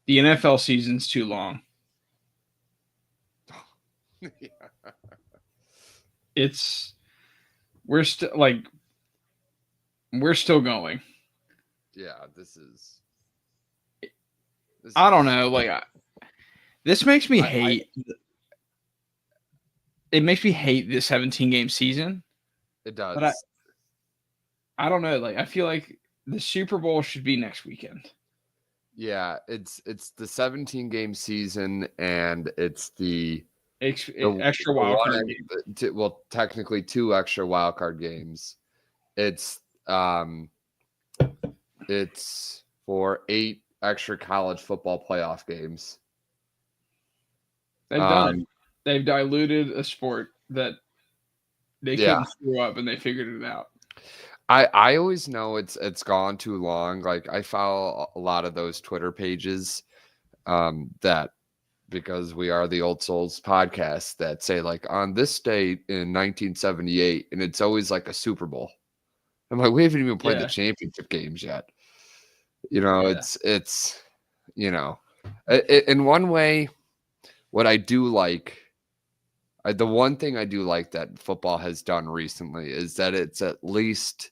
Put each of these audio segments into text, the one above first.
The NFL season's too long. Yeah. We're still going. Yeah, this is I don't know. This makes me I hate. It makes me hate the 17 game season. it But does. I don't know. I feel like the Super Bowl should be next weekend. Yeah, it's the 17 game season, and it's the Extra wild card game. well, technically 2 extra wild card games. It's for 8 extra college football playoff games. They've done it. They've diluted a sport that they couldn't screw up, and they figured it out. I always know it's gone too long. Like, I follow a lot of those Twitter pages that, because we are the Old Souls podcast, that say like on this date in 1978, and it's always like a Super Bowl. I'm like, we haven't even played the championship games yet. It's in one way, what I do like, the one thing I do like that football has done recently is that it's at least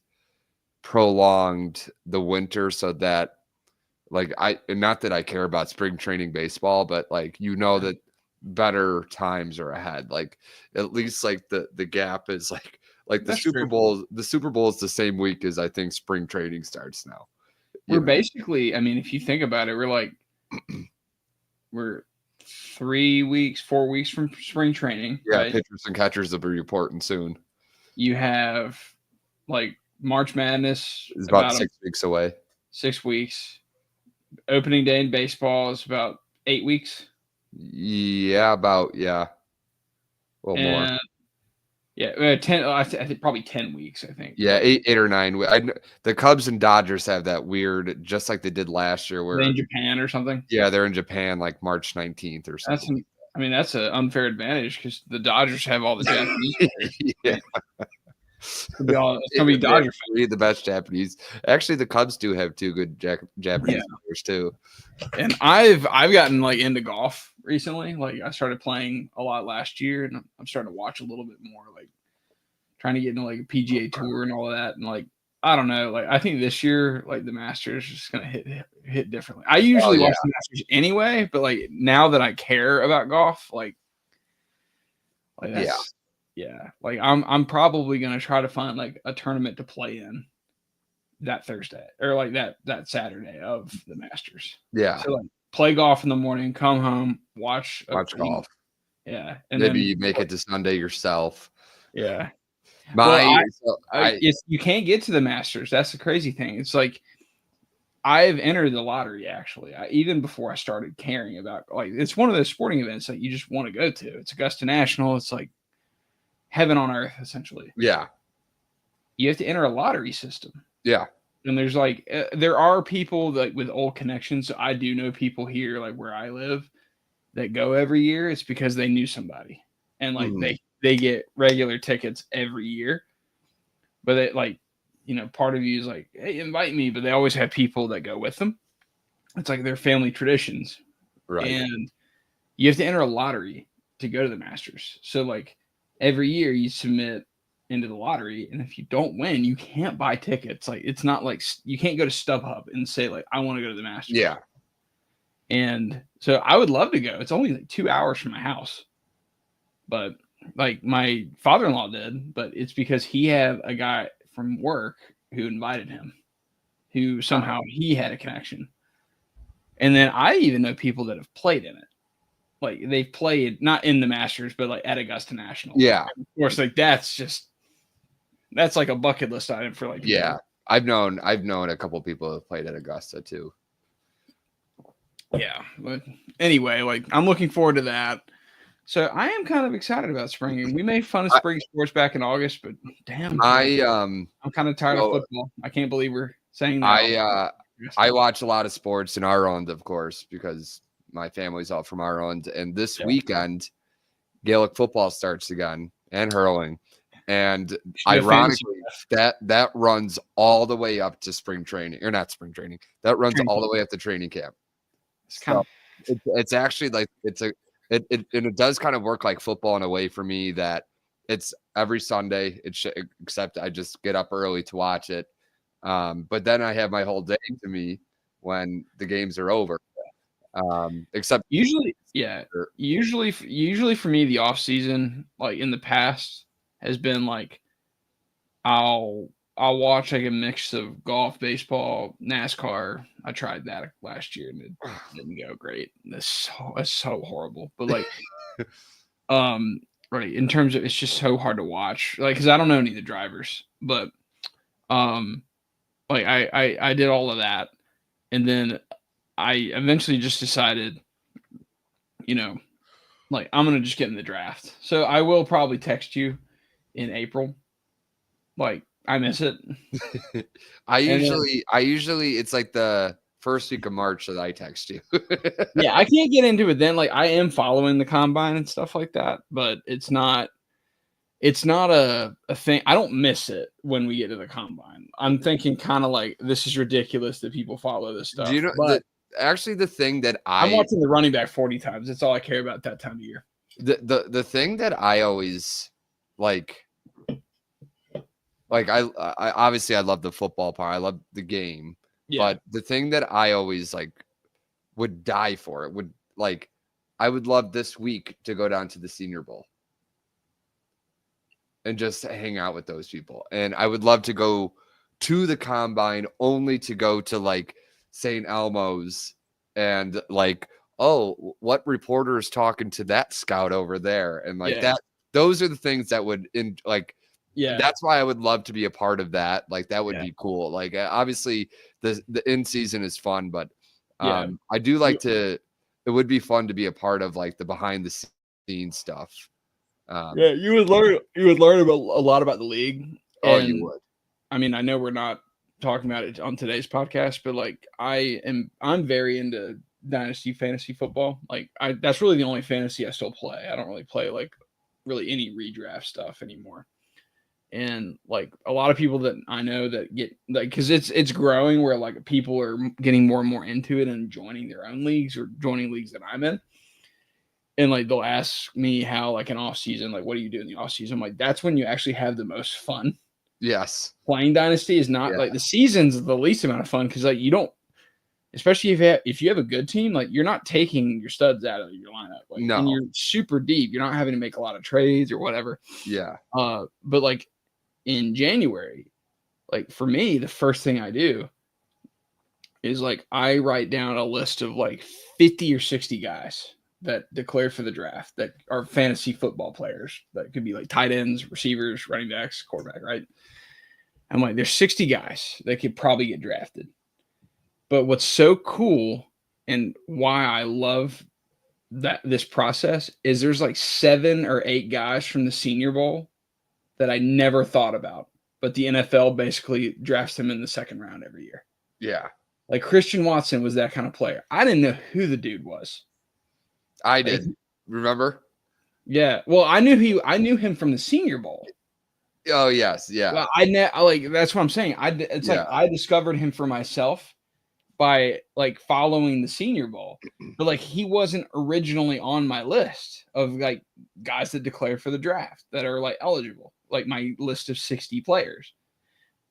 prolonged the winter, so that not that I care about spring training baseball, but that better times are ahead. Like, at least the gap is the Super Bowl. The Super Bowl is the same week as I think spring training starts now. We're basically, I mean, if you think about it, we're 3 weeks, 4 weeks from spring training. Yeah, right? Pitchers and catchers will be reporting soon. You have March Madness is about 6 weeks away. 6 weeks. Opening day in baseball is about 8 weeks. Yeah, a little more. Yeah, 10. I think probably 10 weeks. I think. Yeah, 8 or 9. The Cubs and Dodgers have that weird, just like they did last year, where they're in Japan or something. Yeah, they're in Japan like March 19th or something. That's an unfair advantage because the Dodgers have all the Japanese players. Yeah. It's gonna be Dodger fans. The best Japanese. Actually, the Cubs do have 2 good Japanese players too. And I've gotten into golf recently. I started playing a lot last year, and I'm starting to watch a little bit more. Trying to get into a PGA Tour and all of that. And I don't know. I think this year, the Masters is just gonna hit differently. I usually watch the Masters anyway, but now that I care about golf, that's, yeah. I'm probably gonna try to find a tournament to play in that Thursday or that Saturday of the Masters. Yeah. So play golf in the morning, come home, watch golf. Yeah. And maybe you make it to Sunday yourself. Yeah. You can't get to the Masters. That's the crazy thing. It's I've entered the lottery actually. Even before I started caring about it's one of those sporting events that you just want to go to. It's Augusta National. It's heaven on earth essentially. Yeah. You have to enter a lottery system. Yeah. And there's there are people with old connections. So I do know people here where I live that go every year. It's because they knew somebody and they get regular tickets every year. But it part of you is hey, invite me. But they always have people that go with them. It's their family traditions. Right. And you have to enter a lottery to go to the Masters. So every year you submit into the lottery, and if you don't win, you can't buy tickets. It's not you can't go to StubHub and say I want to go to the Masters. Yeah. And so I would love to go. It's only 2 hours from my house. But my father-in-law did, but it's because he had a guy from work who invited him, who somehow he had a connection. And then I even know people that have played in it. They've played not in the Masters, but at Augusta National. Yeah. And of course, that's a bucket list item for people. Yeah. I've known a couple of people who have played at Augusta too. Yeah. But anyway, I'm looking forward to that. So I am kind of excited about spring. We made fun of spring sports back in August, but damn, I'm kind of tired of football. I can't believe we're saying that. I watch a lot of sports in Ireland, of course, because my family's all from Ireland. And this weekend, Gaelic football starts again, and hurling. And ironically, that runs all the way up to spring training, or not spring training. That runs all the way up to training camp. It's kind of it's actually like it does kind of work like football in a way for me that it's every Sunday. Except I just get up early to watch it, but then I have my whole day to me when the games are over. Except usually, yeah, usually for me, the off season, like in the past, has been like I'll watch like a mix of golf, baseball, NASCAR. I tried that last year and it didn't go great. It's so horrible. But like, right, in terms of it's just so hard to watch. Like, because I don't know any of the drivers, but like I did all of that, and then I eventually just decided, you know, like I'm gonna just get in the draft. So I will probably text you in April. Like I miss it. I usually it's like the first week of March that I text you. Yeah, I can't get into it then. Like I am following the combine and stuff like that, but it's not a thing. I don't miss it when we get to the combine. I'm thinking kind of like this is ridiculous that people follow this stuff. Do you know but actually the thing that I'm watching the running back 40 times. That's all I care about that time of year. The thing that I always like I obviously I love the football part. I love the game. Yeah. But the thing that I always like would die for it would like I would love this week to go down to the Senior Bowl and just hang out with those people. And I would love to go to the combine only to go to like St. Elmo's and like, oh, what reporter is talking to that scout over there? And like that, those are the things that would that's why I would love to be a part of that. Like that would be cool. Like obviously the in season is fun, but I do like it would be fun to be a part of like the behind the scenes stuff. You would learn about a lot about the league. Oh, you would. I mean, I know we're not talking about it on today's podcast, but like I'm very into dynasty fantasy football. Like that's really the only fantasy I still play. I don't really play like really any redraft stuff anymore. And like a lot of people that I know that get like, cause it's growing where like people are getting more and more into it and joining their own leagues or joining leagues that I'm in. And like, they'll ask me how like an off season, like, what do you do in the off season? I'm like, that's when you actually have the most fun. Yes. Playing dynasty is not like the season's the least amount of fun. Cause like you don't, especially if you have a good team, like you're not taking your studs out of your lineup. Like, no. And you're super deep. You're not having to make a lot of trades or whatever. Yeah. But like in January, like for me, the first thing I do is like I write down a list of like 50 or 60 guys that declare for the draft that are fantasy football players. That could be like tight ends, receivers, running backs, quarterback, right? I'm like, there's 60 guys that could probably get drafted. But what's so cool and why I love this process is there's like 7 or 8 guys from the Senior Bowl that I never thought about, but the NFL basically drafts him in the second round every year. Yeah. Like Christian Watson was that kind of player. I didn't know who the dude was. I did. Remember? Yeah. Well, I knew him from the Senior Bowl. Oh yes. Yeah. Well, like, that's what I'm saying. Like I discovered him for myself by like following the Senior Bowl, but like he wasn't originally on my list of like guys that declare for the draft that are like eligible, like my list of 60 players.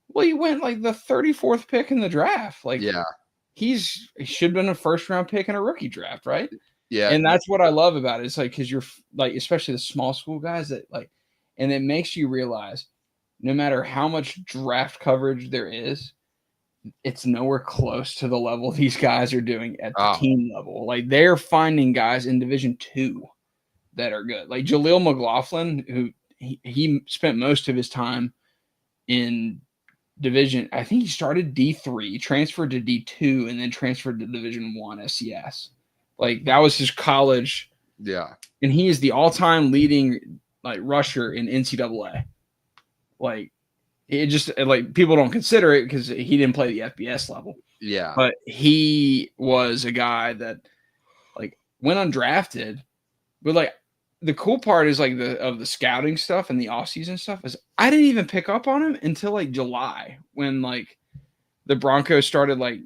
Well, he went like the 34th pick in the draft. Like, he should have been a first round pick in a rookie draft, right? Yeah. And that's what I love about it. It's like, because you're like, especially the small school guys that like, and it makes you realize no matter how much draft coverage there is, it's nowhere close to the level these guys are doing at the team level. Like they're finding guys in Division II that are good. Like Jaleel McLaughlin, who he spent most of his time in Division. I think he started D3, transferred to D2, and then transferred to Division I SCS. Like that was his college. Yeah. And he is the all-time leading like rusher in NCAA. Like it just like people don't consider it because he didn't play the FBS level. Yeah. But he was a guy that like went undrafted. But like the cool part is like the scouting stuff and the off-season stuff is I didn't even pick up on him until like July when like the Broncos started like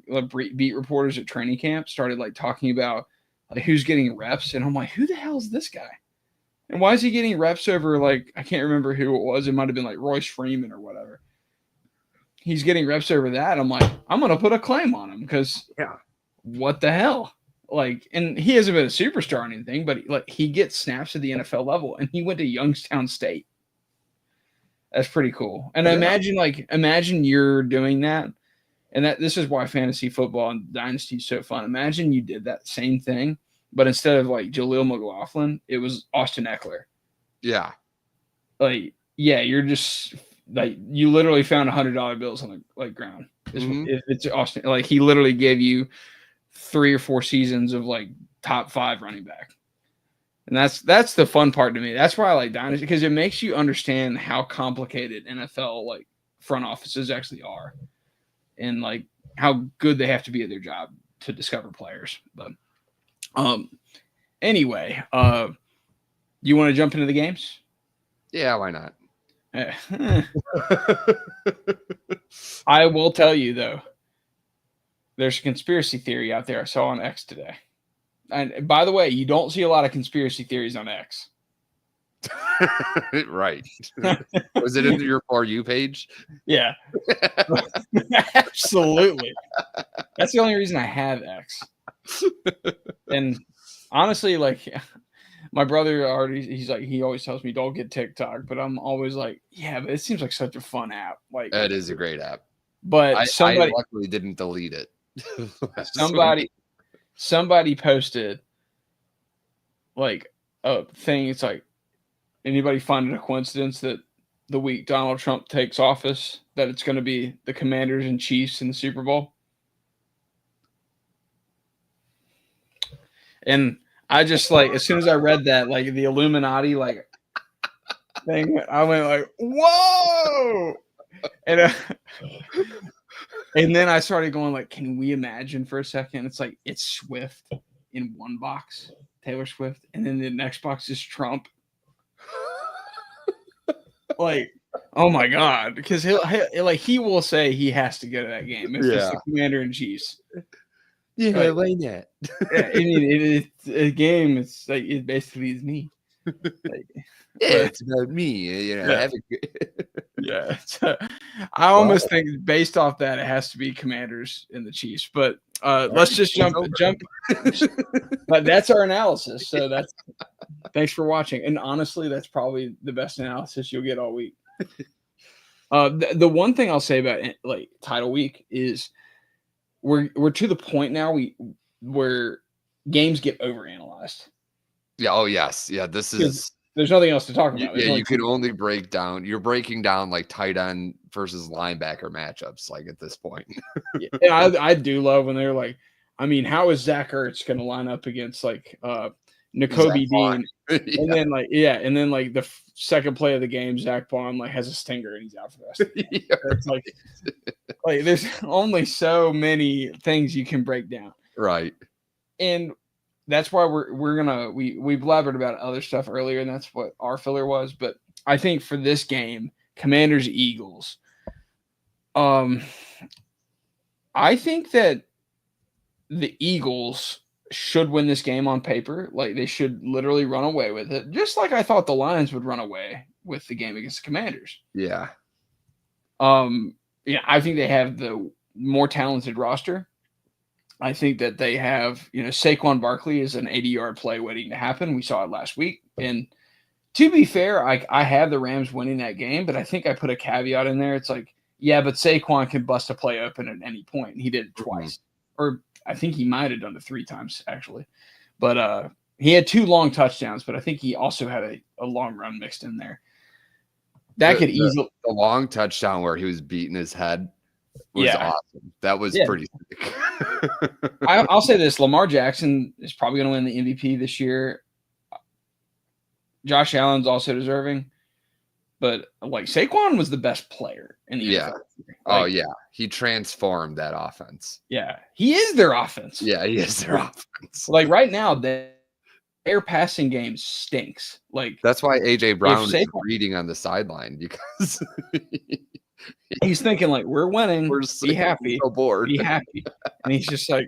beat reporters at training camp started like talking about like who's getting reps, and I'm like, who the hell is this guy? And why is he getting reps over like I can't remember who it was. It might have been like Royce Freeman or whatever. He's getting reps over that. I'm like, I'm gonna put a claim on him because what the hell? Like, and he hasn't been a superstar or anything, but like he gets snaps at the NFL level, and he went to Youngstown State. That's pretty cool. And imagine you're doing that. And this is why fantasy football and dynasty is so fun. Imagine you did that same thing, but instead of like Jaleel McLaughlin, it was Austin Eckler. Yeah. Like, yeah, you're just like you literally found $100 bills on the like ground. It's Austin. Like he literally gave you 3 or 4 seasons of like top 5 running back. And that's the fun part to me. That's why I like dynasty, because it makes you understand how complicated NFL like front offices actually are, and like how good they have to be at their job to discover players. But anyway, you want to jump into the games? Yeah, why not? I will tell you though, there's a conspiracy theory out there I saw on X today. And by the way, you don't see a lot of conspiracy theories on X. Right. Was it in your For You page? Yeah. Absolutely. That's the only reason I have X. And honestly, like my brother he always tells me don't get TikTok, but I'm always like, yeah, but it seems like such a fun app. Like it is a great app. But I luckily didn't delete it. Somebody posted like a thing. It's like, anybody find it a coincidence that the week Donald Trump takes office, that it's going to be the Commanders and Chiefs in the Super Bowl? And I just like, as soon as I read that, like the Illuminati like thing, I went like, whoa! And then I started going like, can we imagine for a second? It's like, it's Swift in one box, Taylor Swift, and then the next box is Trump. Like, oh my God, because he will say he has to go to that game if it's the Commander in Chiefs. Yeah, why not? I mean, it's a game. It's like it basically is me. Like, it's about me. You know, yeah. I almost think based off that it has to be Commanders and the Chiefs. But let's just jump. But that's our analysis. So thanks for watching. And honestly, that's probably the best analysis you'll get all week. The one thing I'll say about like title week is we're to the point now where games get overanalyzed. Yeah. Oh yes. Yeah. This is. There's nothing else to talk about. Yeah, you can only break down. You're breaking down like tight end versus linebacker matchups. Like at this point. Yeah, I do love when they're like, I mean, how is Zach Ertz going to line up against like Nakobe Dean? And then and then like the second play of the game, Zach Bond like has a stinger and he's out for the rest of the game. It's like there's only so many things you can break down. Right. And that's why we blabbered about other stuff earlier, and that's what our filler was. But I think for this game, Commanders Eagles, I think that the Eagles should win this game on paper. Like they should literally run away with it, just like I thought the Lions would run away with the game against the Commanders. Yeah. Yeah, I think they have the more talented roster. I think that they have, Saquon Barkley is an 80-yard play waiting to happen. We saw it last week. And to be fair, I have the Rams winning that game, but I think I put a caveat in there. It's like, yeah, but Saquon can bust a play open at any point. And he did it twice. Or I think he might have done it 3 times, actually. But he had 2 long touchdowns, but I think he also had a long run mixed in there. That could easily. The long touchdown where he was beating his head was awesome. That was pretty sick. I'll say this: Lamar Jackson is probably going to win the MVP this year. Josh Allen's also deserving, but like Saquon was the best player in the NFL. He transformed that offense. Yeah, he is their offense. Yeah, he is their offense. Like right now, their passing game stinks. Like that's why AJ Brown is reading on the sideline because He's thinking like, we're winning. We're Be happy. so bored. Be happy. And he's just like,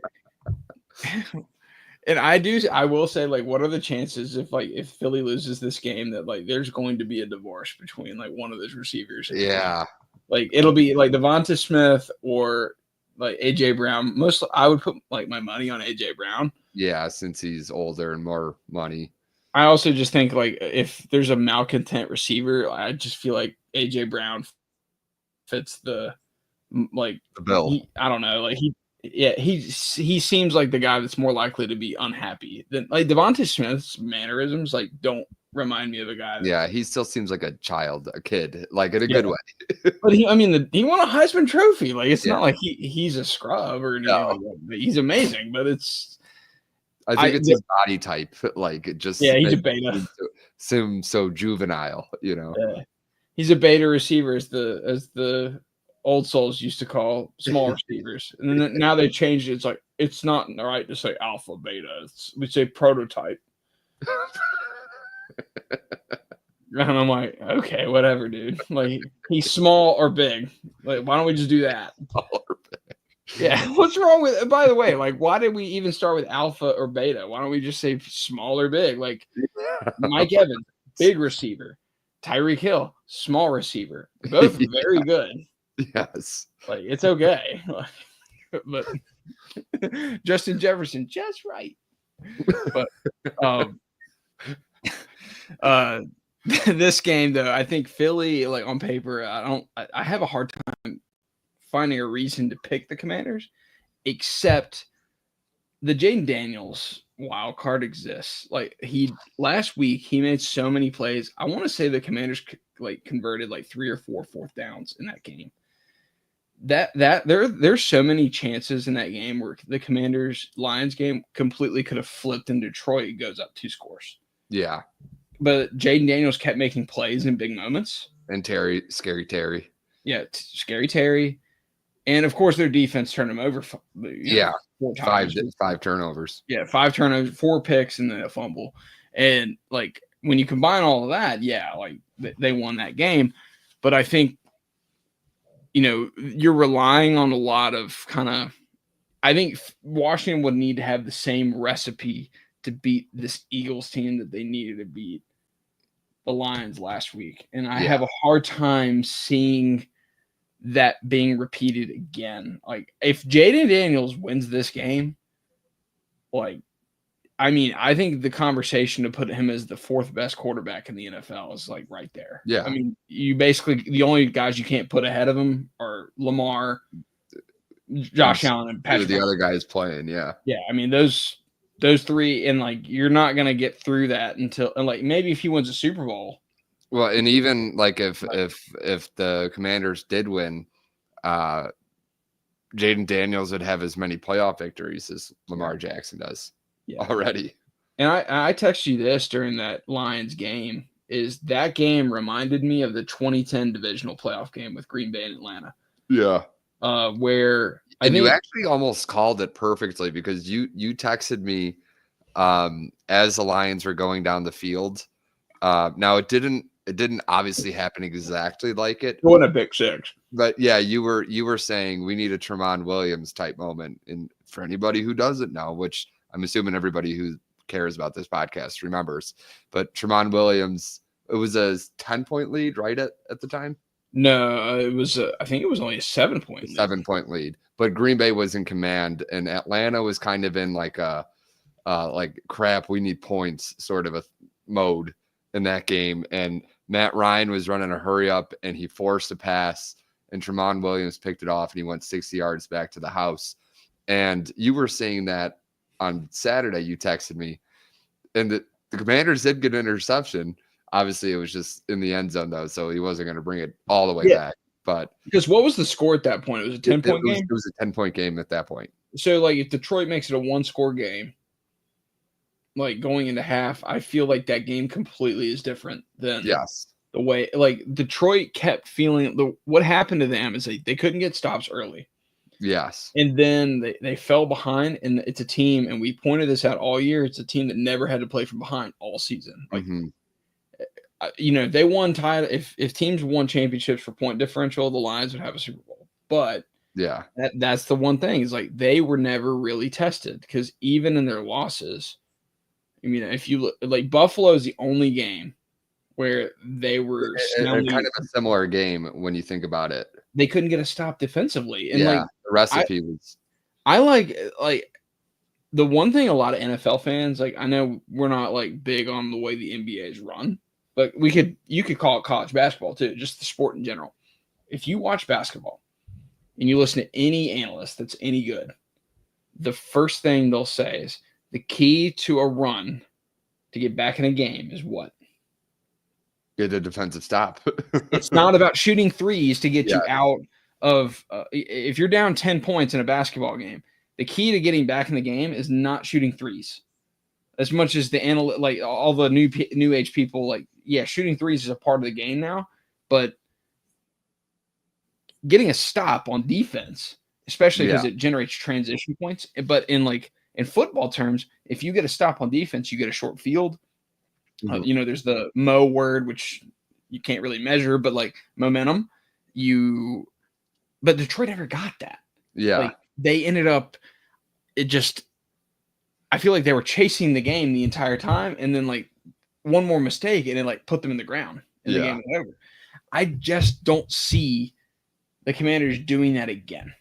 and I will say, like, what are the chances if Philly loses this game that like there's going to be a divorce between like one of those receivers? Yeah. Like it'll be like Devonta Smith or like AJ Brown. I would put like my money on AJ Brown. Yeah, since he's older and more money. I also just think like if there's a malcontent receiver, I just feel like AJ Brown fits the bill. I don't know, like he seems like the guy that's more likely to be unhappy than like Devonta Smith's mannerisms like don't remind me of a guy. Yeah, he still seems like a kid, like in a good way. But he won a Heisman Trophy. Like it's not like he's a scrub or anything. No. Like he's amazing, but I think it's his body type. Like it just he's a beta. Seems so juvenile, you know. Yeah. He's a beta receiver, as the old souls used to call small receivers, and then now they changed it. It's like it's not right to say alpha beta. We say prototype. And I'm like, okay, whatever, dude. Like he's small or big. Like why don't we just do that? Small or big. Yeah, what's wrong with? By the way, like why did we even start with alpha or beta? Why don't we just say small or big? Like Mike Evans, big receiver. Tyreek Hill, small receiver. Both very good. Yes. Like it's okay. But Justin Jefferson, just right. But this game though, I think Philly, like on paper, I have a hard time finding a reason to pick the Commanders, except the Jaden Daniels wild card exists. Like last week he made so many plays. I want to say the Commanders like converted like 3 or 4 fourth downs in that game. There's so many chances in that game where the Commanders Lions game completely could have flipped and Detroit goes up 2 scores. Yeah. But Jaden Daniels kept making plays in big moments. And Scary Terry. Yeah, Scary Terry. And of course, their defense turned them over. 4 times. 5 turnovers. Yeah, 5 turnovers, 4 picks, and then a fumble. And like when you combine all of that, like they won that game. But I think, you're relying on a lot of I think Washington would need to have the same recipe to beat this Eagles team that they needed to beat the Lions last week. And I have a hard time seeing that being repeated again. Like if Jaden Daniels wins this game, I think the conversation to put him as the 4th best quarterback in the NFL is like right there. Yeah. I mean, you basically the only guys you can't put ahead of him are Lamar, Josh Allen, and Patrick. The other guys playing, yeah. Yeah, I mean those 3, and like you're not gonna get through that until like maybe if he wins a Super Bowl. Well, and even like if the Commanders did win, Jaden Daniels would have as many playoff victories as Lamar Jackson does already. And I texted you this during that Lions game. Is that game reminded me of the 2010 divisional playoff game with Green Bay and Atlanta? Yeah. Where you actually almost called it perfectly because you texted me as the Lions were going down the field. Now it didn't obviously happen exactly like it. It wasn't a pick six. But yeah, you were saying we need a Tramon Williams type moment. And for anybody who doesn't know, which I'm assuming everybody who cares about this podcast remembers, but Tramon Williams, it was a 10-point lead, right? At the time? No, it was I think it was only a 7-point lead. 7-point lead. But Green Bay was in command and Atlanta was kind of in like a like crap, we need points sort of a mode in that game. And Matt Ryan was running a hurry up and he forced a pass and Tramon Williams picked it off and he went 60 yards back to the house. And you were saying that on Saturday, you texted me, and the Commanders did get an interception. Obviously, it was just in the end zone, though, so he wasn't going to bring it all the way back. But because what was the score at that point? It was a 10-point game? It was a 10-point game at that point. So, like, if Detroit makes it a 1-score game, like, going into half, I feel like that game completely is different than the way, like, Detroit kept feeling what happened to them is they couldn't get stops early. Yes. And then they fell behind, and it's a team, and we pointed this out all year, it's a team that never had to play from behind all season. Like if they won title, if teams won championships for point differential, the Lions would have a Super Bowl. But Yeah. that's the one thing is like they were never really tested because even in their losses, I mean, if you look like Buffalo is the only game where they were Kind soundly, of a similar game when you think about it. they couldn't get a stop defensively, and Yeah, like the recipe was. I like the one thing a lot of NFL fans like. I know we're not like big on the way the NBA is run, but you could call it college basketball too, just the sport in general. If you watch basketball and you listen to any analyst that's any good, the first thing they'll say is the key to a run to get back in a game is what? Get a defensive stop. It's not about shooting threes to get you Yeah. out of if you're down 10 points in a basketball game, the key to getting back in the game is not shooting threes. As much as like all the new age people like, yeah, shooting threes is a part of the game now, but getting a stop on defense, especially because it generates transition points. But in football terms, if you get a stop on defense, you get a short field. There's the Mo word, which you can't really measure, but like momentum, but Detroit never got that. Yeah. Like they ended up, I feel like they were chasing the game the entire time. And then like one more mistake and it like put them in the ground and the game was over. I just don't see the Commanders doing that again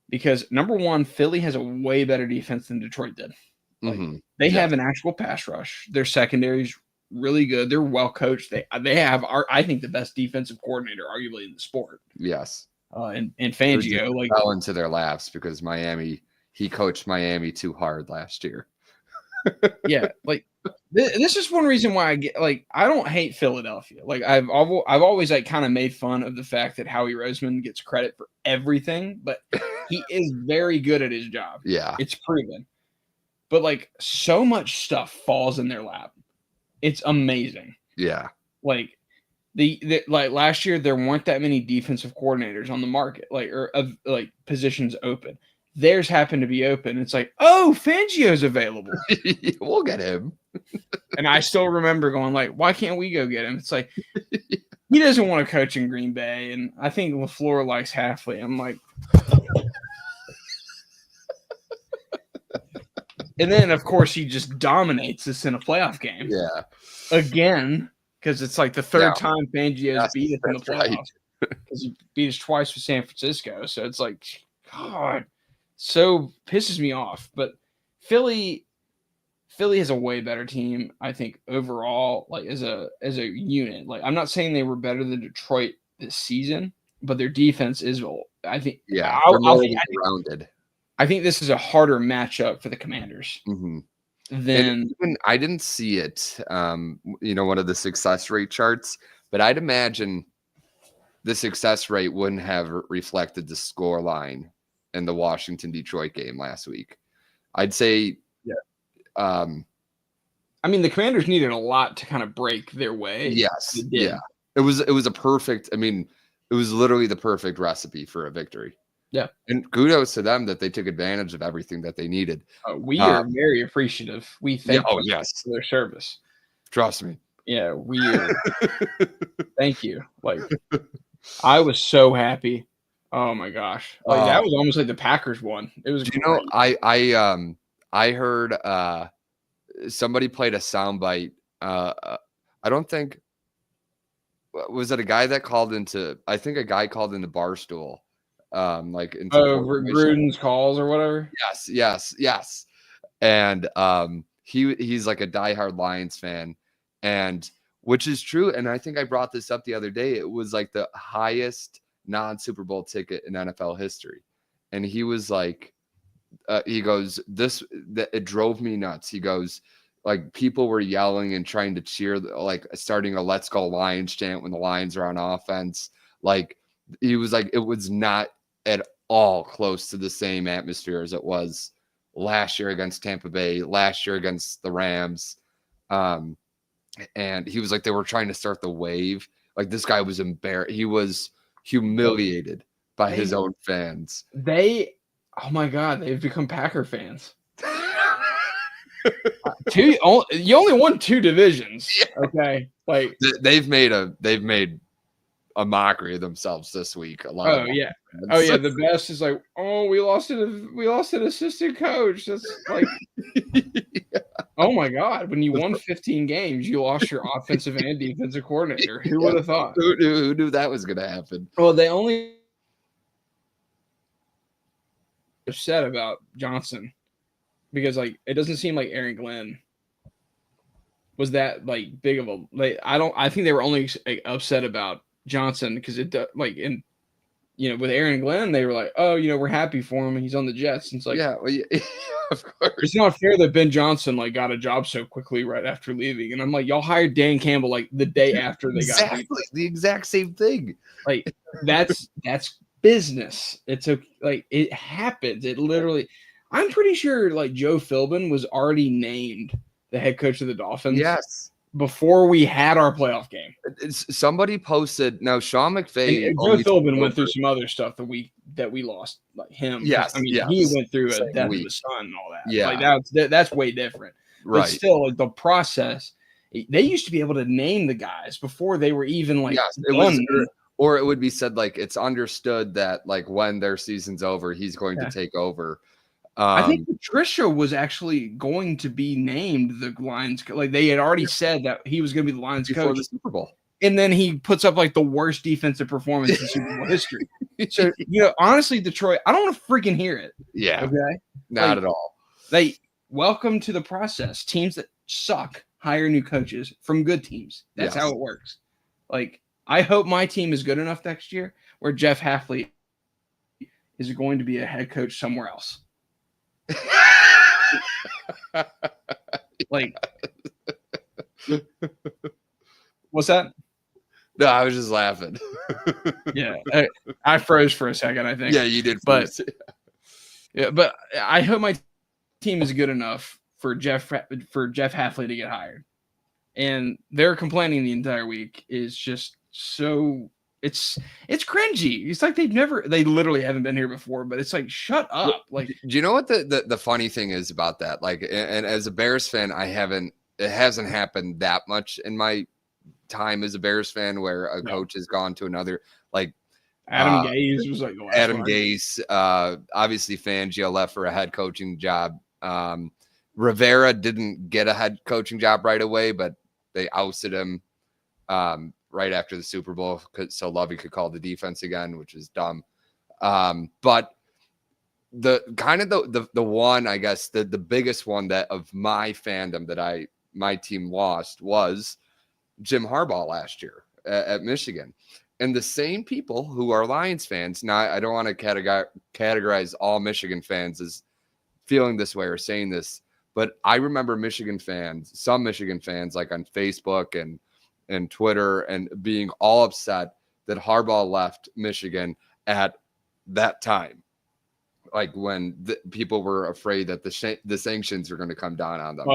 because number one, Philly has a way better defense than Detroit did. Like, they have an actual pass rush. Their secondary's really good. They're well coached. They have I think the best defensive coordinator arguably in the sport. Yes. And Fangio like fell into their laps because he coached Miami too hard last year. Yeah, like this is one reason why I get like I don't hate Philadelphia. Like I've always like kind of made fun of the fact that Howie Roseman gets credit for everything, but he is very good at his job. Yeah. It's proven. But like so much stuff falls in their lap. It's amazing. Yeah. Like like last year there weren't that many defensive coordinators on the market, or positions open. Theirs happened to be open. It's like, oh, Fangio's available. We'll get him. And I still remember going like, why can't we go get him? It's like he doesn't want to coach in Green Bay, and I think LaFleur likes Halfley. I'm like, and then of course he just dominates us in a playoff game. Yeah. Again, because it's like the third time Fangio's beat us in the playoffs. Because he beat us twice with San Francisco. So it's like, God, so pisses me off. But Philly has a way better team, I think, overall, like as a unit. Like I'm not saying they were better than Detroit this season, but their defense is, I think, rounded. I think this is a harder matchup for the Commanders. Then I didn't see it, one of the success rate charts, but I'd imagine the success rate wouldn't have reflected the score line in the Washington-Detroit game last week. I'd say, I mean, the Commanders needed a lot to kind of break their way. Yes. Yeah. It was a perfect, it was literally the perfect recipe for a victory. Yeah. And kudos to them that they took advantage of everything that they needed. We are very appreciative. We thank them for their service. Trust me. Yeah, we are. Thank you. Like, I was so happy. Oh my gosh. Like that was almost like the Packers won. It was great. I heard somebody played a soundbite. I don't think was it a guy that called into a guy called into Barstool. Gruden's calls or whatever. Yes. And he's like a diehard Lions fan, and which is true. And I think I brought this up the other day. It was like the highest non-Super Bowl ticket in NFL history. And he was like, he goes, it drove me nuts. He goes, like people were yelling and trying to cheer, like starting a "Let's Go Lions" chant when the Lions are on offense. Like he was like, it was not at all close to the same atmosphere as it was last year against Tampa Bay, last year against the Rams. And he was like, they were trying to start the wave. Like this guy was embarrassed. He was humiliated by his own fans. Oh my God, they've become Packer fans. You only won 2 divisions. Yeah. Okay, like they've made a mockery of themselves this week. A lot. oh yeah, The best is like, oh, we lost an assistant coach. That's like, oh my god, when you won 15 games, you lost your offensive and defensive coordinator. Who would have thought? Who knew that was going to happen? Well, they only said about Johnson because like it doesn't seem like Aaron Glenn was that like big of a like. I think they were only upset about Johnson because it like in with Aaron Glenn they were like, oh, we're happy for him, he's on the Jets. And it's like, yeah, well, yeah, of course. It's not fair that Ben Johnson like got a job so quickly right after leaving. And I'm like, y'all hired Dan Campbell like the day after they got the exact same thing. Like that's business. It's like it happens. It literally. I'm pretty sure like Joe Philbin was already named the head coach of the Dolphins. Yes. Before we had our playoff game. Somebody posted now Sean McVay. Joe Philbin went through some other stuff the week that we lost, like him. Yes. I mean, yes. he went through Same a death week. of a son and all that. Yeah. Like that's way different. Right. But still, like the process, they used to be able to name the guys before they were even like done. Or it would be said like it's understood that like when their season's over, he's going to take over. I think Patricia was actually going to be named the Lions. Like they had already said that he was going to be the Lions before coach the Super Bowl, and then he puts up like the worst defensive performance in Super Bowl history. So honestly, Detroit, I don't want to freaking hear it. Yeah, okay, not at all. Welcome to the process. Teams that suck hire new coaches from good teams. That's how it works. Like I hope my team is good enough next year where Jeff Hafley is going to be a head coach somewhere else. Like, what's that? No, I was just laughing. Yeah, I froze for a second. I think. Yeah, you did. But but I hope my team is good enough for Jeff Hafley to get hired. And their complaining the entire week is just so. It's cringy. It's like they literally haven't been here before, but it's like, shut up. Like, do you know what the funny thing is about that? Like, and as a Bears fan, it hasn't happened that much in my time as a Bears fan where a coach has gone to another, like Adam Gase was like the last Adam one. Gase, obviously Fangio left for a head coaching job. Rivera didn't get a head coaching job right away, but they ousted him. Right after the Super Bowl, so Lovey could call the defense again, which is dumb. But the kind of the one, I guess, the biggest one that of my fandom that my team lost was Jim Harbaugh last year at Michigan. And the same people who are Lions fans, now I don't want to categorize all Michigan fans as feeling this way or saying this, but I remember some Michigan fans like on Facebook and Twitter and being all upset that Harbaugh left Michigan at that time. Like when people were afraid that the sanctions were going to come down on them.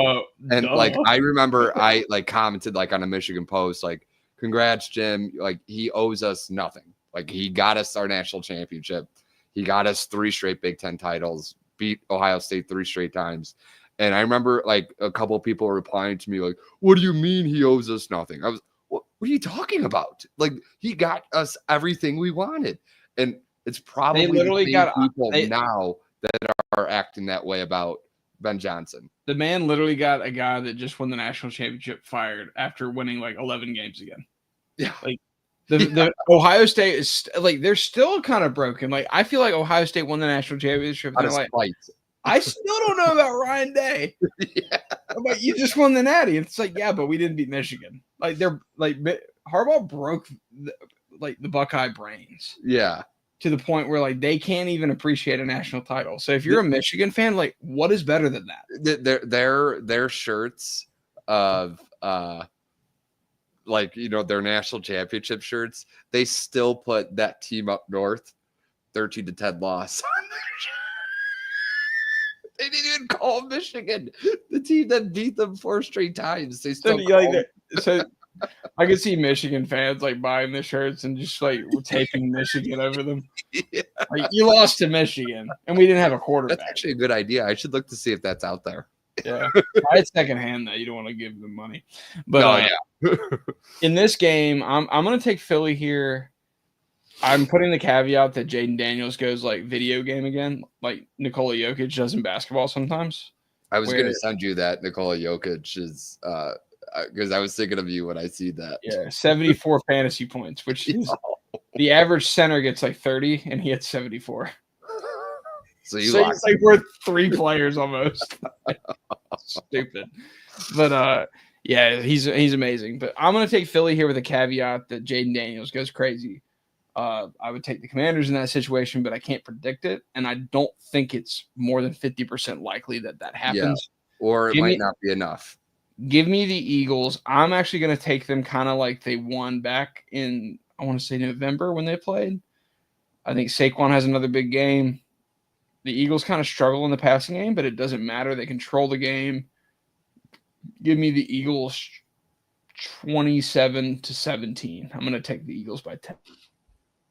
And like, I remember I like commented like on a Michigan Post, like, congrats, Jim. Like he owes us nothing. Like he got us our national championship. He got us 3 straight Big Ten titles, beat Ohio State 3 straight times. And I remember like a couple of people replying to me like, what do you mean he owes us nothing? I was, what are you talking about? Like he got us everything we wanted. And it's probably literally people now that are acting that way about Ben Johnson. The man literally got a guy that just won the national championship fired after winning like 11 games again. Yeah. Like the Ohio State is like, they're still kind of broken. Like I feel like Ohio State won the national championship. And like, I still don't know about Ryan Day. Yeah. But you just won the Natty. It's like, yeah, but we didn't beat Michigan. Like they're like Harbaugh broke the Buckeye brains. Yeah. To the point where like they can't even appreciate a national title. So if you're a Michigan fan, like what is better than that? Their shirts of like, you know, their national championship shirts, they still put that team up north 13-10 loss on their shirt. They didn't even call Michigan the team that beat them 4 straight times. They still so I could see Michigan fans like buying the shirts and just like taping Michigan over them. Yeah. Like, you lost to Michigan and we didn't have a quarterback. That's actually a good idea. I should look to see if that's out there. Yeah. I had secondhand that you don't want to give them money. But Oh yeah. in this game, I'm going to take Philly here. I'm putting the caveat that Jaden Daniels goes like video game again, like Nikola Jokic does in basketball sometimes. I was Where, gonna send you that Nikola Jokic is because I was thinking of you when I see that. yeah, 74 fantasy points, which is the average center gets like 30, and he had 74. So He's like worth 3 players almost. Stupid. But yeah, he's amazing. But I'm gonna take Philly here with a caveat that Jaden Daniels goes crazy. I would take the Commanders in that situation, but I can't predict it, and I don't think it's more than 50% likely that happens. Yeah. Or it might not be enough. Give me the Eagles. I'm actually going to take them kind of like they won back in, I want to say November when they played. I think Saquon has another big game. The Eagles kind of struggle in the passing game, but it doesn't matter. They control the game. Give me the Eagles 27-17. I'm going to take the Eagles by 10.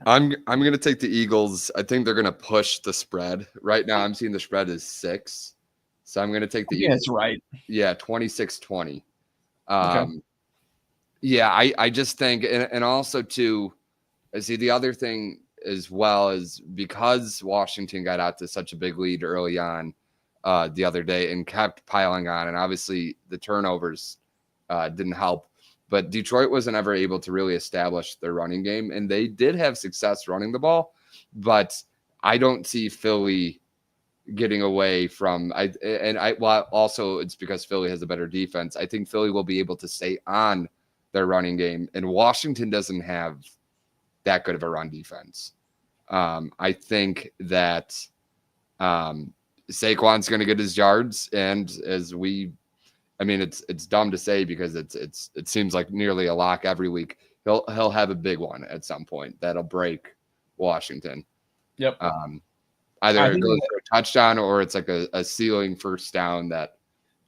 I'm going to take the Eagles. I think they're going to push the spread. Right now I'm seeing the spread is 6. So I'm going to take the Eagles. That's right. Yeah, 26-20. Okay. Yeah, I just think, and also too, I see the other thing as well is because Washington got out to such a big lead early on the other day and kept piling on, and obviously the turnovers didn't help. But Detroit wasn't ever able to really establish their running game, and they did have success running the ball, but I don't see Philly getting away from well, also it's because Philly has a better defense. I think Philly will be able to stay on their running game, and Washington doesn't have that good of a run defense. I think that Saquon's going to get his yards, and it's dumb to say because it seems like nearly a lock every week. He'll have a big one at some point that'll break Washington. Yep. Either it goes for a touchdown or it's like a ceiling first down that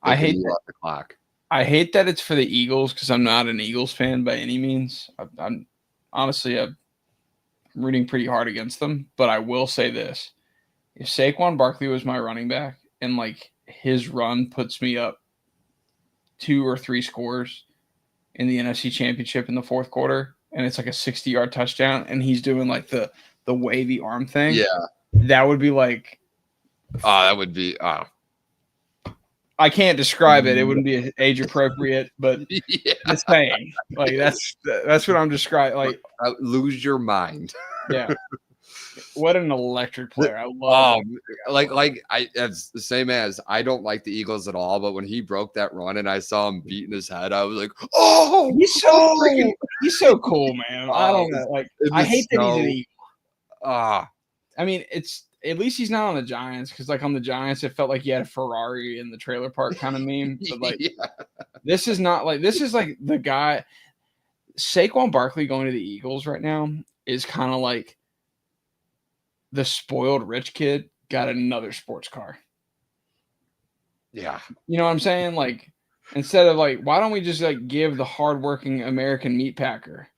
I hate the clock. I hate that it's for the Eagles because I'm not an Eagles fan by any means. I'm honestly I'm rooting pretty hard against them, but I will say this: if Saquon Barkley was my running back and like his run puts me up 2 or 3 scores in the NFC Championship in the fourth quarter, and it's like a 60-yard touchdown, and he's doing like the wavy arm thing, that would be like, that would be I can't describe it. It wouldn't be age appropriate, but the same. Like that's what I'm describing. Like lose your mind. Yeah. What an electric player. I love him. It's the same as I don't like the Eagles at all, but when he broke that run and I saw him beating his head, I was like, oh, he's so cool, man. I don't know. Like I hate that he's an Eagle. I mean, it's at least he's not on the Giants because, like, on the Giants, it felt like he had a Ferrari in the trailer park kind of meme. But like, this is not like this is like the guy Saquon Barkley going to the Eagles right now is kind of like the spoiled rich kid got another sports car. Yeah, you know what I'm saying? Like, instead of like, why don't we just like give the hardworking American meat packer?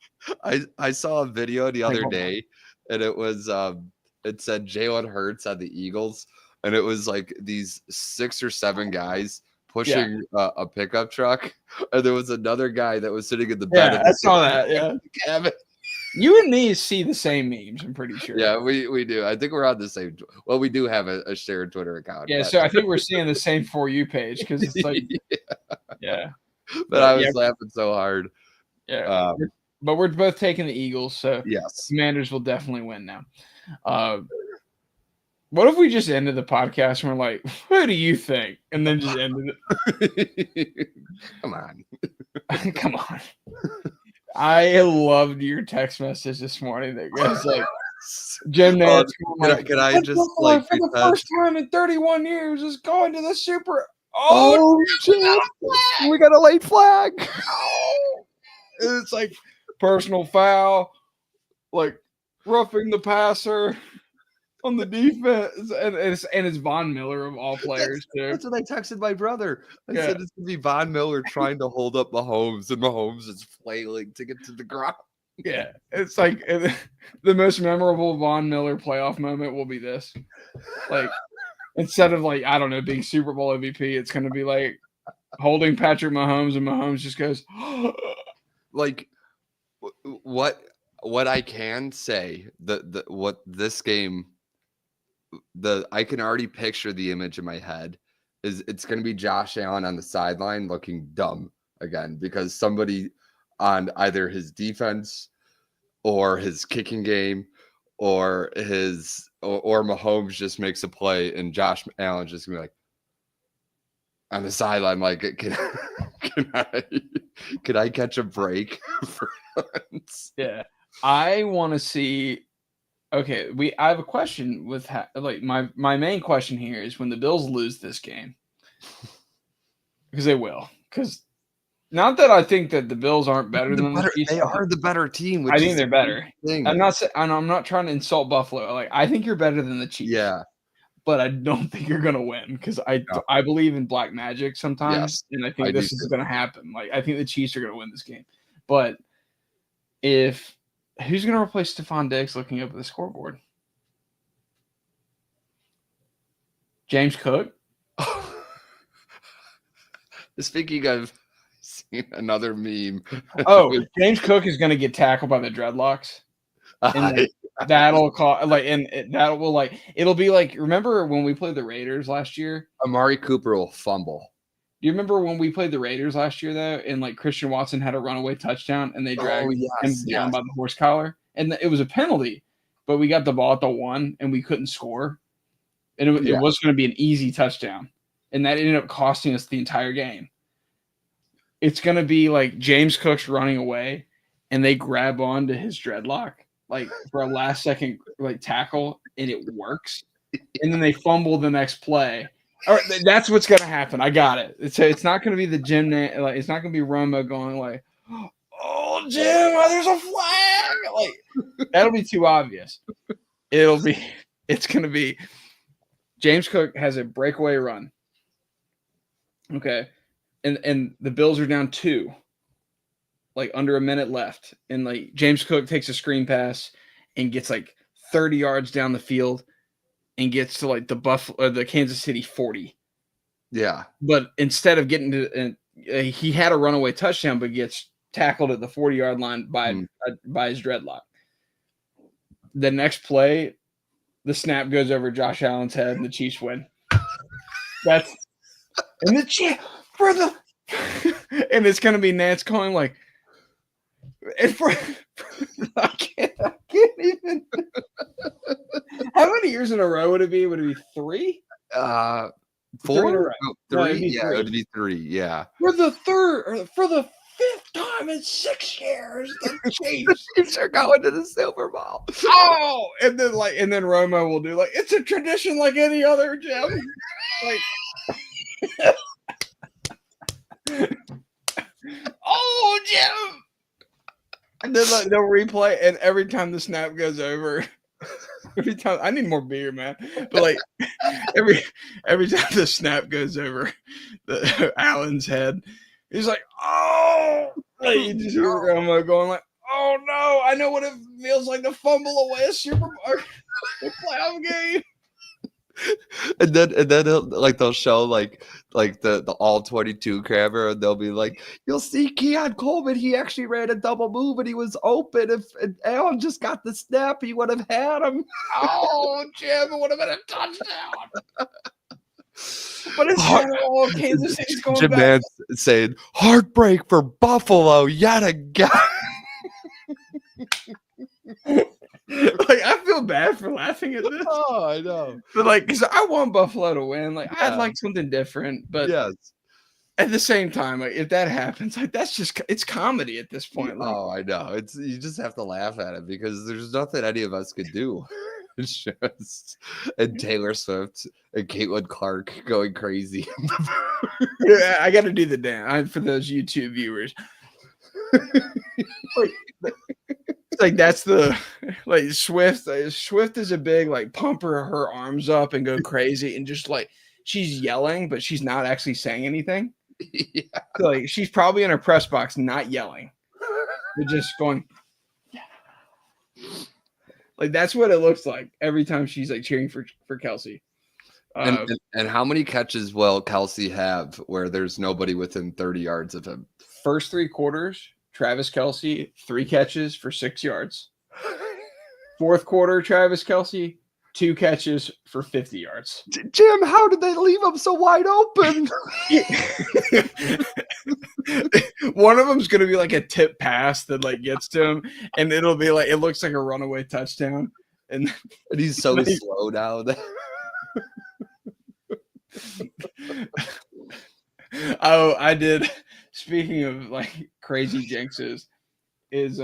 I saw a video the other day, and it was it said Jalen Hurts on the Eagles, and it was like these 6 or 7 guys pushing a pickup truck, and there was another guy that was sitting in the bed. Yeah, I saw that. Yeah, cabin. You and me see the same memes. I'm pretty sure. Yeah, we do. I think we're on the same. Well, we do have a shared Twitter account. Yeah, so I think we're seeing the same For You page because it's like, yeah. But I was laughing so hard. Yeah, but we're both taking the Eagles, so yes, Commanders will definitely win now. What if we just ended the podcast and we're like, "What do you think?" and then just ended it? Come on, come on. I loved your text message this morning that goes like, Jim Nance. Can I just like for the first time in 31 years is going to the Super? Oh shit! We got a late flag. It's like personal foul, like roughing the passer on the defense, and it's Von Miller of all players too. That's what I texted my brother. I said it's gonna be Von Miller trying to hold up Mahomes, and Mahomes is flailing to get to the ground. Yeah, it's like the most memorable Von Miller playoff moment will be this. Like Instead of like, I don't know, being Super Bowl MVP, it's going to be like holding Patrick Mahomes, and Mahomes just goes, like what I can say, the what this game, I can already picture the image in my head is it's going to be Josh Allen on the sideline looking dumb again because somebody on either his defense or his kicking game or Mahomes just makes a play and Josh Allen just gonna be like on the sideline, like, can I catch a break for once? Yeah, I want to see. Okay, I have a question with like my main question here is when the Bills lose this game, because they will. Because not that I think that the Bills aren't better than the Chiefs. They are the better team. Which I think is they're better. thing. I'm not trying to insult Buffalo. Like, I think you're better than the Chiefs. Yeah, but I don't think you're gonna win because I believe in black magic sometimes, and I think this is gonna happen. Like, I think the Chiefs are gonna win this game, but who's gonna replace Stephon Diggs looking up at the scoreboard? James Cook. Speaking of, seen another meme. Oh, James Cook is gonna get tackled by the dreadlocks. And that'll call like, and that will like, it'll be like, remember when we played the Raiders last year? Amari Cooper will fumble. Do you remember when we played the Raiders last year though? And like Christian Watson had a runaway touchdown and they dragged him down by the horse collar, and it was a penalty, but we got the ball at the 1 and we couldn't score, and it was going to be an easy touchdown, and that ended up costing us the entire game. It's going to be like James Cook's running away, and they grab onto his dreadlock like for a last second like tackle, and it works, and then they fumble the next play. All right, that's what's gonna happen. I got it. It's not gonna be the Jim. Like, it's not gonna be Romo going like, "Oh, Jim, there's a flag." Like, that'll be too obvious. It's gonna be James Cook has a breakaway run. Okay, and the Bills are down 2. Like under a minute left, and like James Cook takes a screen pass and gets like 30 yards down the field and gets to like the Kansas City 40. Yeah, but instead of getting to, he had a runaway touchdown, but gets tackled at the 40-yard line by his dreadlock. The next play, the snap goes over Josh Allen's head, and the Chiefs win. And the Chiefs for the, and it's gonna be Nance calling like. And I can't even. How many years in a row would it be? Would it be 3? 4? 3 in a row. No, 3? Yeah, 3. It would be 3. Yeah. For the 5th time in 6 years, the Chiefs are going to the Super Bowl. Oh, and then Romo will do like, it's a tradition like any other, Jim. Like, oh, Jim. And then they'll replay, and every time the snap goes over, every time I need more beer, man. But like every time the snap goes over the Allen's head, he's like, "Oh!" Like, you just hear Romo going like, "Oh no! I know what it feels like to fumble away a Super Bowl playoff game." And then they'll show like the all 22 camera, and they'll be like, you'll see Keon Coleman, he actually ran a double move and he was open. If Allen just got the snap, he would have had him. Oh, Jim, it would have been a touchdown. But it's Kansas City's going Jim back. Nance saying heartbreak for Buffalo yet again. Like, I feel bad for laughing at this. Oh, I know. But like, because I want Buffalo to win. Like, I'd like something different. But yes, at the same time, like, if that happens, like, that's just, it's comedy at this point. Like, oh, I know. You just have to laugh at it because there's nothing any of us could do. It's just, and Taylor Swift and Caitlin Clark going crazy. Yeah, I got to do the dance for those YouTube viewers. Like, that's the, like, Swift is a big like pumper her arms up and go crazy, and just like she's yelling, but she's not actually saying anything. Yeah. So, like, she's probably in her press box not yelling, but just going, yeah. Like, that's what it looks like every time she's like cheering for Kelsey. And how many catches will Kelsey have where there's nobody within 30 yards of him? First 3 quarters, Travis Kelce, 3 catches for 6 yards. Fourth quarter, Travis Kelce, 2 catches for 50 yards. Jim, how did they leave him so wide open? One of them's gonna be like a tip pass that like gets to him, and it'll be like it looks like a runaway touchdown. And he's so slow now. Oh, I did. Speaking of like crazy jinxes, is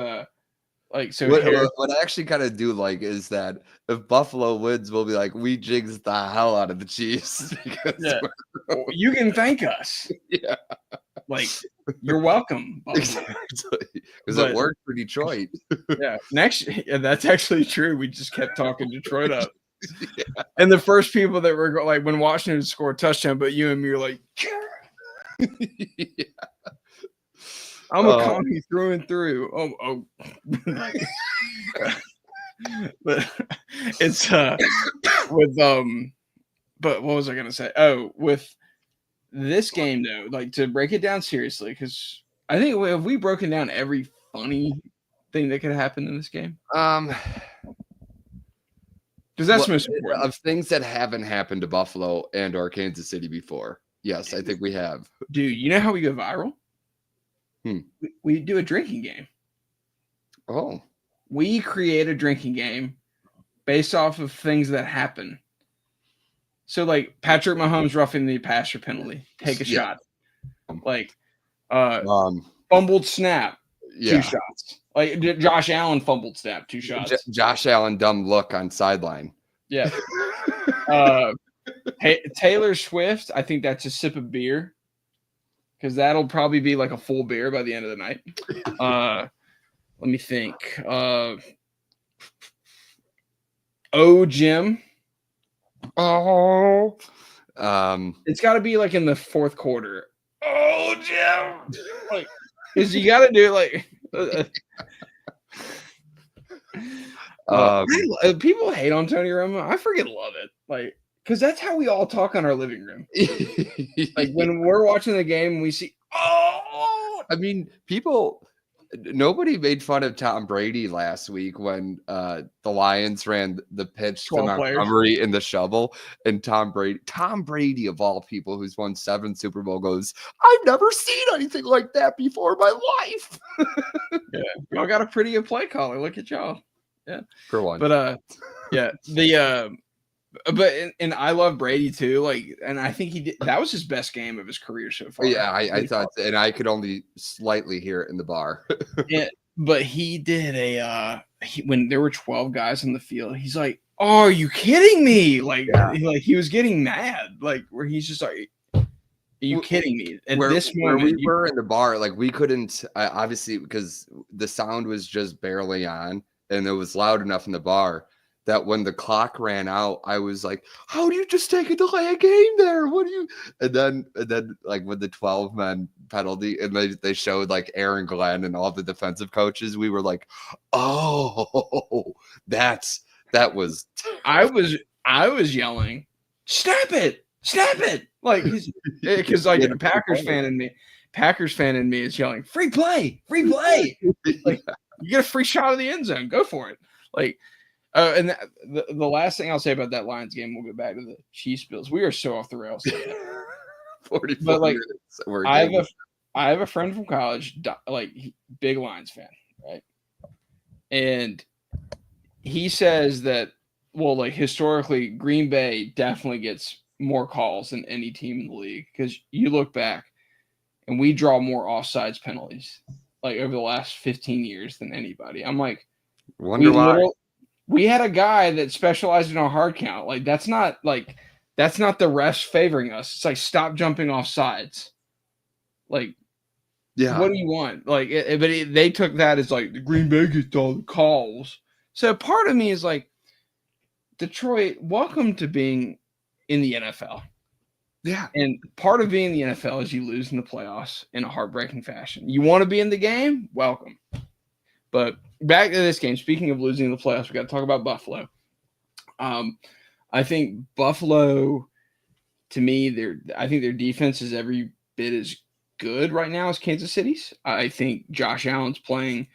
like so. What I actually kind of do like is that if Buffalo wins, we'll be like, we jinxed the hell out of the Chiefs. Yeah. You can thank us. Yeah. Like, you're welcome. Exactly. Because it worked for Detroit. Yeah. That's actually true. We just kept talking Detroit up. Yeah. And the first people that were like, when Washington scored a touchdown, but you and me were like, yeah. I'm a commie through and through. Oh. But it's with but what was I gonna say? Oh, with this game though, like to break it down seriously, because I think have we broken down every funny thing that could happen in this game? Because that's most important. Of things that haven't happened to Buffalo and or Kansas City before. Yes, I think we have. Dude, you know how we go viral? We do a drinking game. Oh. We create a drinking game based off of things that happen. So, like Patrick Mahomes roughing the passer penalty, take a shot. Like, fumbled snap, 2 shots. Like Josh Allen fumbled snap, 2 shots. Josh Allen dumb look on sideline. Yeah. Taylor Swift, I think that's a sip of beer. Because that'll probably be like a full beer by the end of the night. Let me think. Jim. Oh. It's got to be like in the 4th quarter. Oh, Jim. Like, because you got to do it like. People hate on Tony Romo. I freaking love it. Like, because that's how we all talk on our living room. Like when we're watching the game, we see. I mean, nobody made fun of Tom Brady last week when the Lions ran the pitch to Montgomery in the shovel, and Tom Brady of all people, who's won 7 Super Bowl, goes, "I've never seen anything like that before in my life." Yeah, y'all got a pretty good play caller. Look at y'all. Yeah, for one. But But and I love Brady too. Like, and I think that was his best game of his career so far. Yeah, I thought, and I could only slightly hear it in the bar. Yeah, but he did when there were 12 guys in the field. He's like, "Oh, are you kidding me?" Like, he was getting mad. Like, where he's just like, "Are you kidding me?" At this moment, where we were in the bar, like we couldn't obviously because the sound was just barely on, and it was loud enough in the bar that when the clock ran out, I was like, "How do you just take a delay a game there? What do you?" And then like with the 12-man penalty, and they showed like Aaron Glenn and all the defensive coaches, we were like, "Oh, that was." I was yelling, "Snap it! Snap it!" Like because like a Packers fan in me is yelling, "Free play! Free play!" Like you get a free shot of the end zone, go for it! Like. And the last thing I'll say about that Lions game, we'll go back to the Chiefs Bills. We are so off the rails. 44 but like, minutes. I have a friend from college, like big Lions fan, right? And he says that, well, like historically, Green Bay definitely gets more calls than any team in the league because you look back and we draw more offsides penalties like over the last 15 years than anybody. I'm like, wonder why. We had a guy that specialized in a hard count. Like that's not the refs favoring us. It's like stop jumping off sides. Like, yeah, what do you want? Like, they took that as like the Green Bay gets all the calls. So part of me is like, Detroit, welcome to being in the NFL. Yeah, and part of being in the NFL is you lose in the playoffs in a heartbreaking fashion. You want to be in the game? Welcome. But back to this game. Speaking of losing in the playoffs, we got to talk about Buffalo. I think Buffalo to me, I think their defense is every bit as good right now as Kansas City's. I think Josh Allen's playing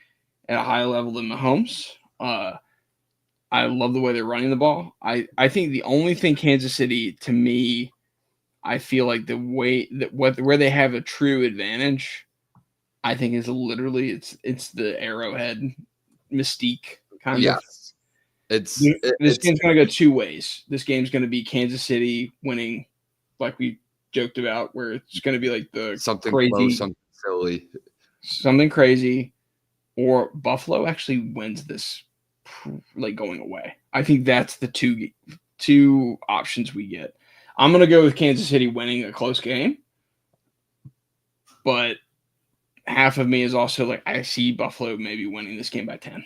at a higher level than Mahomes. I love the way they're running the ball. I think the only thing Kansas City, to me, I feel like the way that where they have a true advantage, I think is literally it's the Arrowhead mystique kind of. Yes. This game's going to go two ways. This game's going to be Kansas City winning, like we joked about, where it's going to be like the something crazy, close, something silly, something crazy, or Buffalo actually wins this, like going away. I think that's the two options we get. I'm going to go with Kansas City winning a close game, but half of me is also like I see Buffalo maybe winning this game by 10.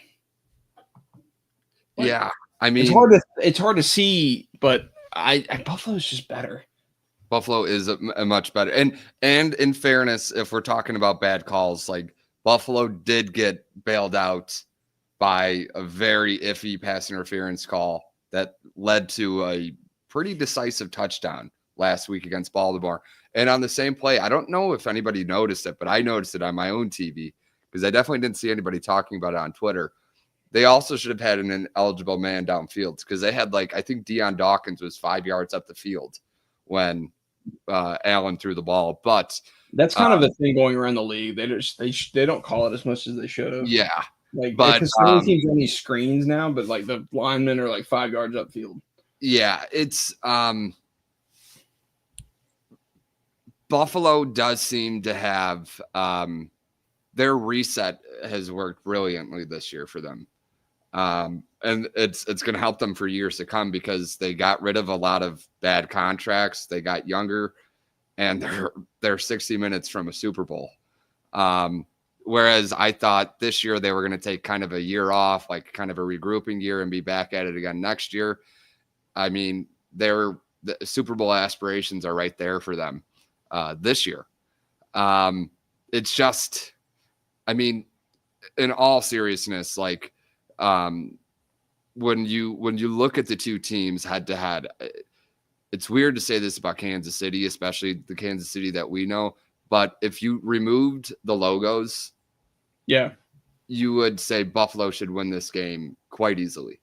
Like, yeah, I mean, it's hard to see, but Buffalo's just better. Buffalo is a much better, and in fairness, if we're talking about bad calls, like Buffalo did get bailed out by a very iffy pass interference call that led to a pretty decisive touchdown last week against Baltimore. And on the same play, I don't know if anybody noticed it, but I noticed it on my own TV because I definitely didn't see anybody talking about it on Twitter. They also should have had an ineligible man downfield because they had, like, I think Deion Dawkins was 5 yards up the field when Allen threw the ball. But that's kind of a thing going around the league. They don't call it as much as they should have. Yeah. Like, because so many teams run these screens now, but like the linemen are like 5 yards upfield. Yeah, it's Buffalo does seem to have their reset has worked brilliantly this year for them. And it's going to help them for years to come because they got rid of a lot of bad contracts. They got younger, and they're 60 minutes from a Super Bowl. Whereas I thought this year they were going to take kind of a year off, like kind of a regrouping year, and be back at it again next year. I mean, the Super Bowl aspirations are right there for them this year. It's just, I mean, in all seriousness, like when you look at the two teams head to head, it's weird to say this about Kansas City, especially the Kansas City that we know. But if you removed the logos, yeah, you would say Buffalo should win this game quite easily.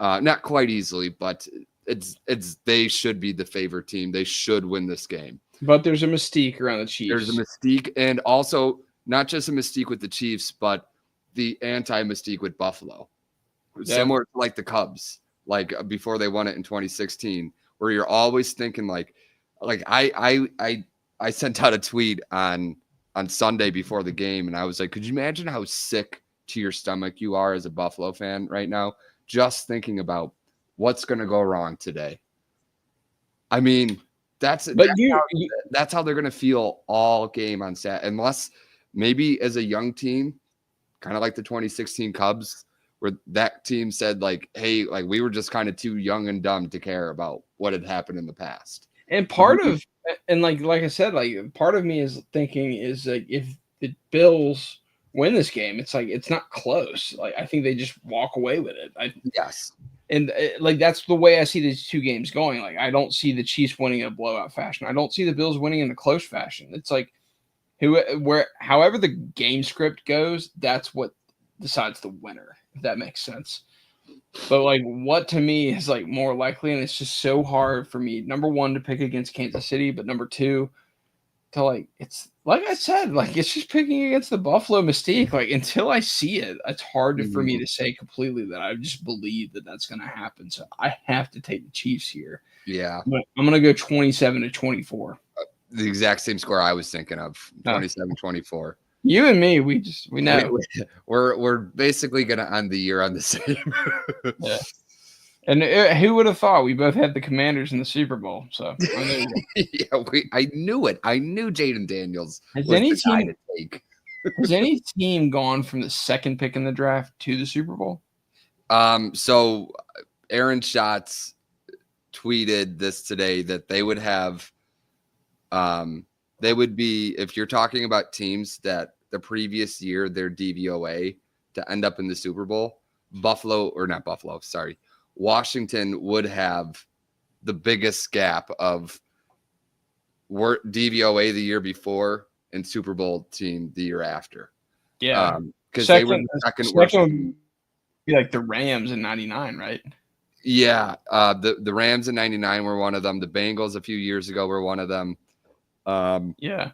Not quite easily, but it's they should be the favorite team. They should win this game. But there's a mystique around the Chiefs. There's a mystique, and also not just a mystique with the Chiefs, but the anti-mystique with Buffalo. Yeah. Similar to like the Cubs, like before they won it in 2016, where you're always thinking like I sent out a tweet on Sunday before the game, and I was like, could you imagine how sick to your stomach you are as a Buffalo fan right now, just thinking about what's going to go wrong today? I mean, that's how they're going to feel all game on Saturday, unless maybe as a young team, kind of like the 2016 Cubs, where that team said like, hey, like we were just kind of too young and dumb to care about what had happened in the past. And like I said, like part of me is thinking is like if the Bills win this game, it's like it's not close. Like I think they just walk away with it. Yes. And like that's the way I see these two games going. Like I don't see the Chiefs winning in a blowout fashion. I don't see the Bills winning in a close fashion. It's like however the game script goes, that's what decides the winner, if that makes sense. But like what to me is like more likely, and it's just so hard for me, number one, to pick against Kansas City, but number two, to like it's like I said, like it's just picking against the Buffalo mystique. Like until I see it, it's hard for me to say completely that I just believe that that's going to happen. So I have to take the Chiefs here. Yeah, I'm going to go 27-24. The exact same score I was thinking of, 27-24. You and me, we know. We're basically going to end the year on the same. Yeah. And who would have thought we both had the Commanders in the Super Bowl? So I knew it. I knew Jaden Daniels was the guy to take. Has any team gone from the second pick in the draft to the Super Bowl? So Aaron Schatz tweeted this today that they would have, they would be, if you're talking about teams that the previous year, their DVOA to end up in the Super Bowl, Washington would have the biggest gap of DVOA the year before and Super Bowl team the year after. Yeah. Because they were the second worst. Would be like the Rams in '99, right? Yeah. The Rams in '99 were one of them. The Bengals a few years ago were one of them. Yeah.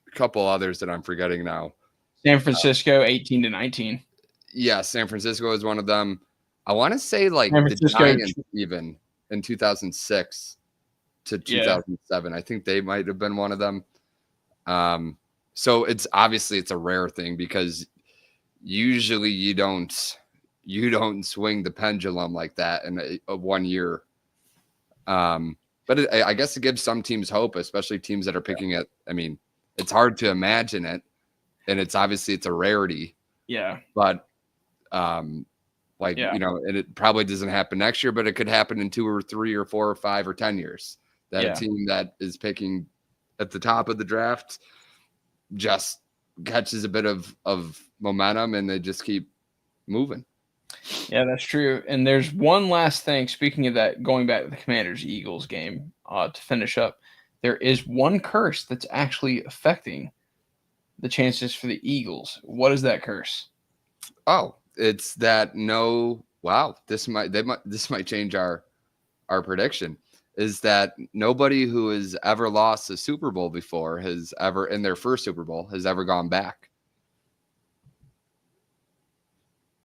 A couple others that I'm forgetting now. San Francisco, 18 to 19. Yeah, San Francisco is one of them. I want to say like the Giants even in 2006 to 2007. I think they might have been one of them. So it's obviously it's a rare thing because usually you don't swing the pendulum like that in a 1 year. But I guess it gives some teams hope, especially teams that are picking it. I mean, it's hard to imagine it, and it's a rarity. Yeah. But and it probably doesn't happen next year, but it could happen in 2 or 3 or 4 or 5 or 10 years. That a team that is picking at the top of the draft just catches a bit of momentum and they just keep moving. Yeah, that's true. And there's one last thing. Speaking of that, going back to the Commanders-Eagles game to finish up, there is one curse that's actually affecting the chances for the Eagles. What is that curse? Oh, it's that this might change our prediction. Is that nobody who has ever lost a Super Bowl before has ever in their first Super Bowl has ever gone back.